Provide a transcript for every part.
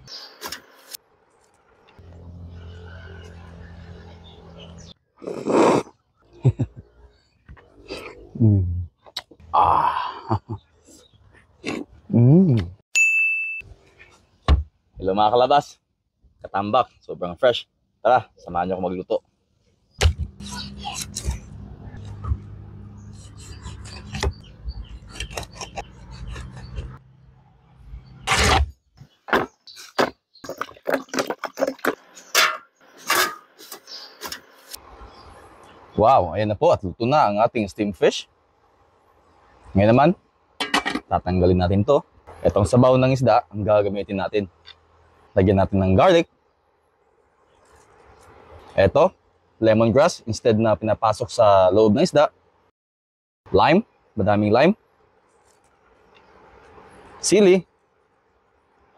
Hello mga kalabas, katambak, sobrang fresh. Tara, samahan niyo ako magluto. Wow, ayan na po at luto na ang ating steamed fish. Ngayon naman, tatanggalin natin to. Itong sabaw ng isda ang gagamitin natin. Lagyan natin ng garlic. Ito, lemongrass instead na pinapasok sa loob ng isda. Lime, madaming lime. Sili.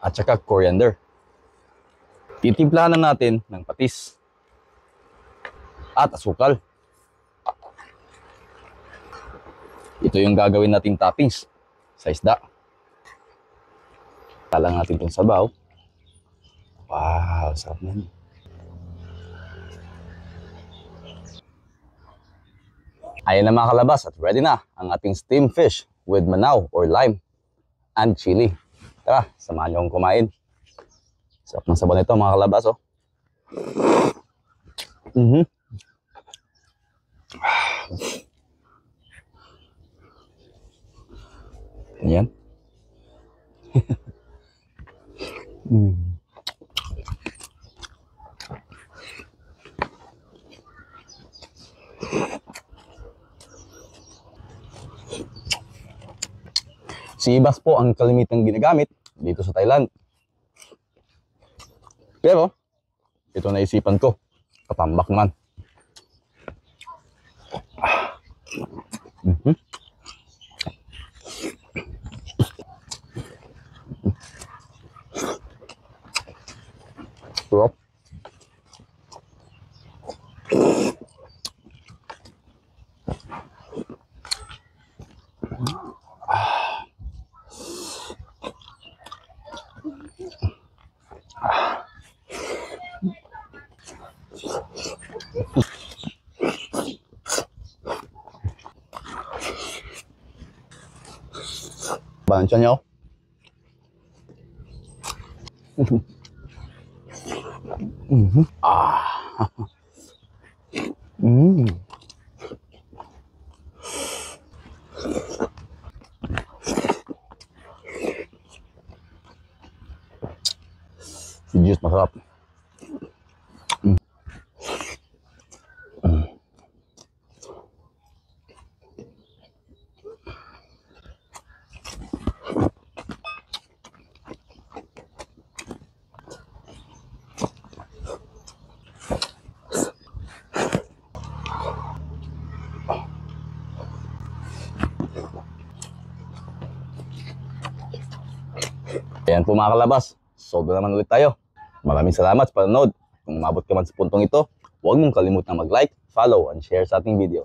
At saka coriander. Titimplahan na natin ng patis. At asukal. Ito yung gagawin nating toppings sa isda. Talang natin itong sabaw. Wow, sarap na. Ayan na mga kalabas at ready na ang ating steamed fish with manaw or lime and chili. Tara, samahan niyo akong kumain. Sarap ng sabaw nito mga kalabas, oh. Yan. Sibas po ang kalimitang ginagamit dito sa Thailand. Pero, ito naisipan ko. Katambak man. Sarap. Bansya nyo. Si juice masarap. Ayan po mga kalabas, sold na naman ulit tayo. Maraming salamat sa panonood. Kung umabot ka man sa puntong ito, huwag mong kalimutang mag-like, follow, and share sa ating video.